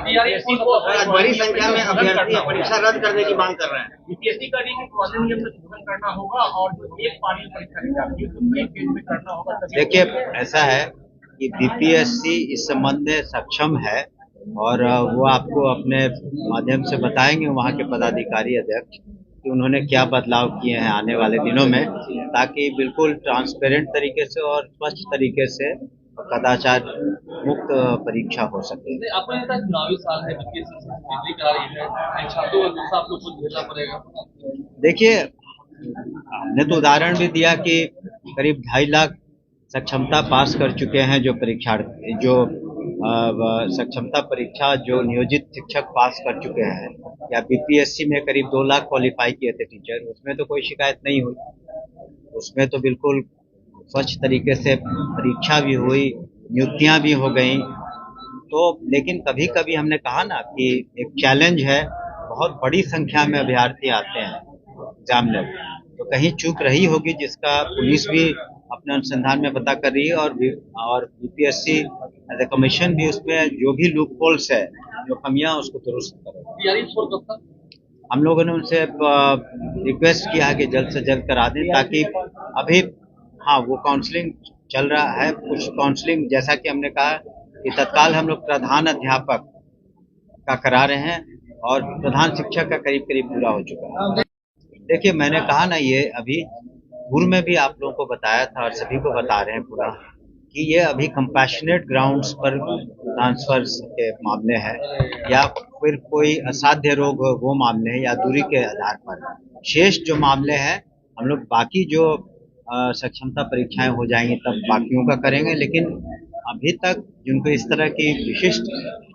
आज बड़ी संख्या में अभ्यर्थी परीक्षा रद्द करने की मांग कर रहे हैं। यूपीएससी का नहीं कॉलेज नियम में संशोधन करना होगा और जो एक पारी परीक्षा निकालती है उसको कई फेज में करना होगा। देखिए, ऐसा है कि बीपीएससी इस संबंध में सक्षम है और वो आपको अपने माध्यम से बताएंगे वहाँ के पदाधिकारी अध्यक्ष कि उन्होंने क्या बदलाव किए हैं आने वाले दिनों में, ताकि बिल्कुल ट्रांसपेरेंट तरीके से और स्वच्छ तरीके से कदाचार मुक्त परीक्षा हो सके। आपको लगता है चुनावी साल है, बीपीएससी करा रही है, छात्रों को आप लोग को झेलना पड़ेगा। देखिए, हमने तो उदाहरण भी दिया कि करीब 2.5 लाख सक्षमता पास कर चुके हैं जो परीक्षार्थी, जो सक्षमता परीक्षा जो नियोजित शिक्षक पास कर चुके हैं, या बीपीएससी में करीब 2 लाख क्वालिफाई किए थे टीचर, उसमें तो कोई शिकायत नहीं हुई। उसमें तो बिल्कुल स्वच्छ तरीके से परीक्षा भी हुई, नियुक्तियां भी हो गई। तो लेकिन कभी कभी हमने कहा ना कि एक चैलेंज है, बहुत बड़ी संख्या में अभ्यर्थी आते हैं एग्जामिनर, तो कहीं चूक रही होगी जिसका पुलिस भी अपने अनुसंधान में पता कर रही है और बीपीएससी एज ए कमीशन भी उसमें जो भी लूप होल्स है, जो कमियां, उसको दुरुस्त करे। हम लोगों ने उनसे रिक्वेस्ट किया है कि जल्द से जल्द करा दें, ताकि अभी हाँ वो काउंसलिंग चल रहा है। कुछ काउंसलिंग जैसा कि हमने कहा कि तत्काल हम लोग प्रधान अध्यापक का करा रहे हैं और प्रधान शिक्षक का करीब करीब पूरा हो चुका है। देखिए, मैंने कहा ना, ये अभी पूर्व में भी आप लोगों को बताया था और सभी को बता रहे हैं पूरा कि ये अभी कंपैशनेट ग्राउंड्स पर ट्रांसफर के मामले हैं, या फिर कोई असाध्य रोग वो मामले हैं, या दूरी के आधार पर। शेष जो मामले हैं हम लोग बाकी जो सक्षमता परीक्षाएं हो जाएंगी तब बाकियों का करेंगे, लेकिन अभी तक जिनको इस तरह की विशिष्ट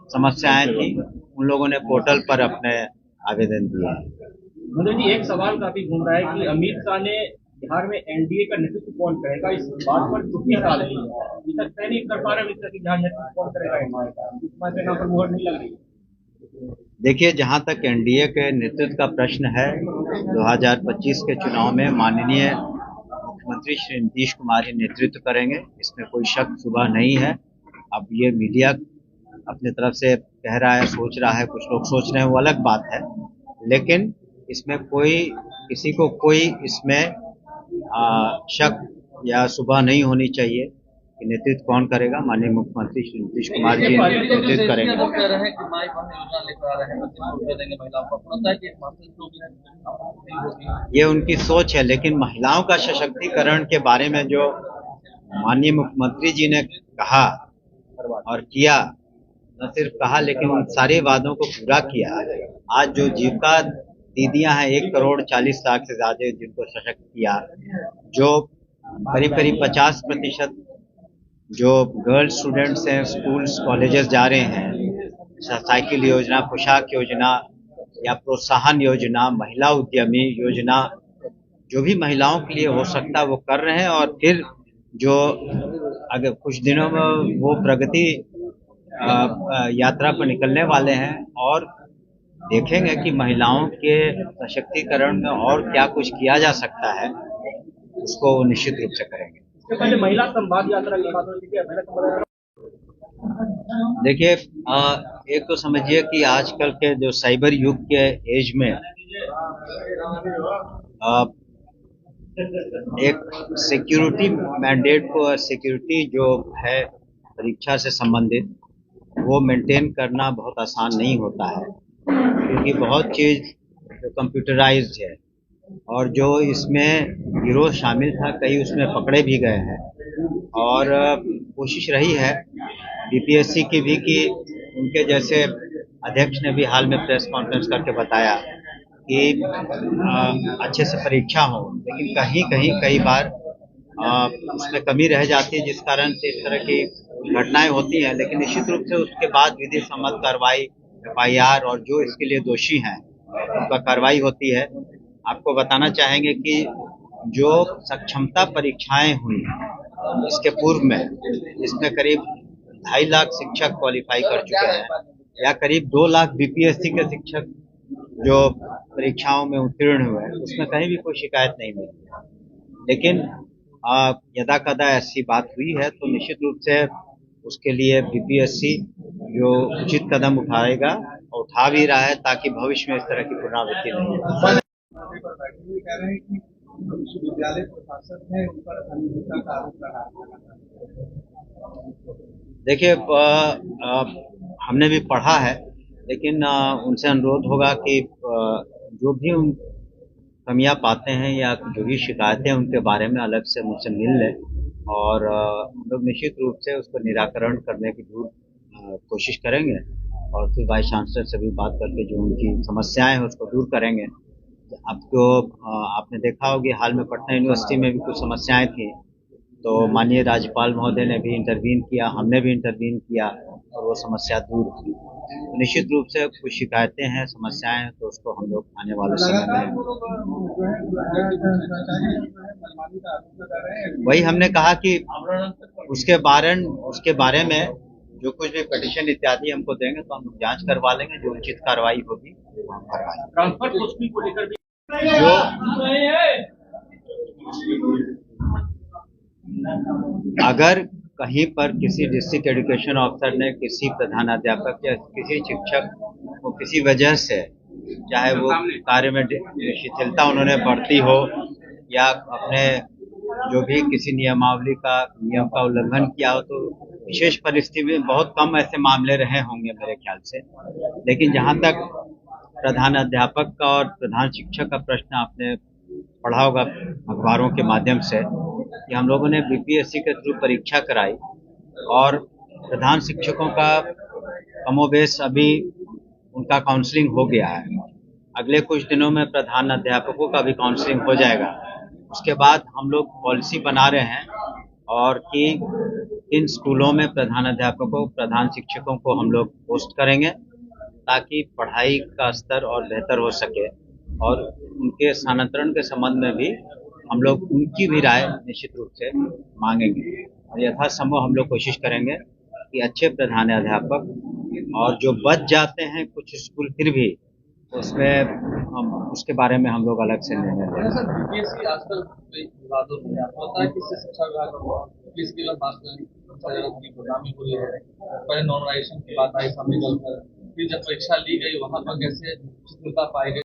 समस्याएं थी उन लोगों ने पोर्टल पर अपने आवेदन दिए हैं। मोदी जी, एक सवाल काफी घूम रहा है कि अमित शाह ने बिहार में एनडीए का नेतृत्व कौन करेगा, इस बात पर चुप्पी साध रही है। अभी तक तय नहीं कर पा रहे अमित शाह की जहाँ नेतृत्व कौन करेगा एनडीए का, इस बात के नाम पर मुहर नहीं लग रही। देखिए, जहाँ तक एनडीए के नेतृत्व का प्रश्न है, 2025 के चुनाव में माननीय मुख्यमंत्री श्री नीतीश कुमार ही नेतृत्व करेंगे, इसमें कोई शक शुबह नहीं है। अब ये मीडिया अपनी तरफ से कह रहा है, सोच रहा है, कुछ लोग सोच रहे हैं, वो अलग बात है, लेकिन इसमें किसी को कोई इसमें शक या शुबह नहीं होनी चाहिए कि नेतृत्व कौन करेगा। माननीय मुख्यमंत्री श्री नीतीश कुमार जी नेतृत्व करेंगे। ये उनकी सोच है, लेकिन महिलाओं का सशक्तिकरण के बारे में जो माननीय मुख्यमंत्री जी ने कहा और किया, न सिर्फ कहा लेकिन उन सारे वादों को पूरा किया। आज जो जीविका दीदियां हैं 1,40,00,000 से ज्यादा जिनको सशक्त किया, जो करीब करीब 50% जो गर्ल्स स्टूडेंट्स हैं स्कूल्स कॉलेजेस जा रहे हैं, साइकिल योजना, पोशाक योजना या प्रोत्साहन योजना, महिला उद्यमी योजना, जो भी महिलाओं के लिए हो सकता है वो कर रहे हैं। और फिर जो अगर कुछ दिनों में वो प्रगति यात्रा पर निकलने वाले हैं और देखेंगे कि महिलाओं के सशक्तिकरण में और क्या कुछ किया जा सकता है, उसको निश्चित रूप से करेंगे। पहले महिला संवाद यात्रा की बात। देखिए, एक तो समझिए कि आजकल के जो साइबर युग के एज में एक सिक्योरिटी मैंडेट को, सिक्योरिटी जो है परीक्षा से संबंधित, वो मेंटेन करना बहुत आसान नहीं होता है, क्योंकि बहुत चीज जो कंप्यूटराइज्ड है और जो इसमें गिरोह शामिल था, कई उसमें पकड़े भी गए हैं। और कोशिश रही है बीपीएससी की भी कि उनके जैसे अध्यक्ष ने भी हाल में प्रेस कॉन्फ्रेंस करके बताया कि अच्छे से परीक्षा हो, लेकिन कहीं कहीं कई बार उसमें कमी रह जाती है, जिस कारण से इस तरह की घटनाएं होती हैं। लेकिन निश्चित रूप से उसके बाद विधि सम्मत कार्रवाई, एफआईआर, और जो इसके लिए दोषी हैं उनका कार्रवाई होती है। आपको बताना चाहेंगे कि जो सक्षमता परीक्षाएं हुई इसके पूर्व में, इसमें करीब 2.5 लाख शिक्षक क्वालिफाई कर चुके हैं, या करीब 2 लाख बीपीएससी के शिक्षक जो परीक्षाओं में उत्तीर्ण हुए हैं, उसमें कहीं भी कोई शिकायत नहीं मिली। लेकिन यदा कदा ऐसी बात हुई है तो निश्चित रूप से उसके लिए बीपीएससी जो उचित कदम उठाएगा और उठा भी रहा है, ताकि भविष्य में इस तरह की पुनरावृत्ति नहीं हो। कह रहे हैं कि विश्वविद्यालय प्रशासन है उन पर अनियमितता का आरोप लगा है। देखिए, हमने भी पढ़ा है, लेकिन उनसे अनुरोध होगा कि जो भी हम कमियां पाते हैं या जो भी शिकायतें उनके बारे में अलग से मुझसे मिल लें, और हम लोग निश्चित रूप से उसको निराकरण करने की कोशिश करेंगे, और फिर वाइस चांसलर से भी बात करके जो उनकी समस्याएं हैं उसको दूर करेंगे। आपको आपने देखा होगा हाल में पटना यूनिवर्सिटी में भी कुछ समस्याएं थी, तो माननीय राज्यपाल महोदय ने भी इंटरवीन किया, हमने भी इंटरवीन किया और वो समस्या दूर हुई। तो निश्चित रूप से कुछ शिकायतें हैं, समस्याएं हैं, तो उसको हम लोग आने वाले समय में, वही हमने कहा कि उसके बारे में जो कुछ भी पिटीशन इत्यादि हमको देंगे तो हम लोग जांच करवा लेंगे, जो उचित कार्रवाई होगी वो हम करवाएंगे। ट्रांसफर पोस्टिंग को लेकर भी जो अगर कहीं पर किसी डिस्ट्रिक्ट एजुकेशन ऑफिसर ने किसी प्रधानाध्यापक या किसी शिक्षक को किसी वजह से, चाहे वो कार्य में शिथिलता उन्होंने बरती हो या अपने जो भी किसी नियम का उल्लंघन किया हो, तो विशेष परिस्थिति में बहुत कम ऐसे मामले रहे होंगे मेरे ख्याल से। लेकिन जहां तक प्रधानाध्यापक का और प्रधान शिक्षक का प्रश्न आपने पढ़ा होगा अखबारों के माध्यम से, कि हम लोगों ने बीपीएससी के थ्रू परीक्षा कराई और प्रधान शिक्षकों का कमोबेश अभी उनका काउंसलिंग हो गया है। अगले कुछ दिनों में प्रधान अध्यापकों का भी काउंसलिंग हो जाएगा। उसके बाद हम लोग पॉलिसी बना रहे हैं और कि इन स्कूलों में प्रधान अध्यापकों, प्रधान शिक्षकों को हम लोग पोस्ट करेंगे, ताकि पढ़ाई का स्तर और बेहतर हो सके, और उनके स्थानांतरण के संबंध में भी हम लोग उनकी भी राय निश्चित रूप से मांगेंगे, और यथासंभव हम लोग कोशिश करेंगे कि अच्छे प्रधानाध्यापक, और जो बच जाते हैं कुछ स्कूल फिर भी, उसमें हम उसके बारे में हम लोग अलग से निर्णय लेंगे। सर, बीपीएससी आजकल विवादों में पता है कि शिक्षा विभाग की बात की प्रोग्रामिंग हुई है, पहले नॉर्मलाइजेशन की बात आई सामने चलकर, फिर जब परीक्षा ली गई वहां पर कैसे शिथिलता पाई गई।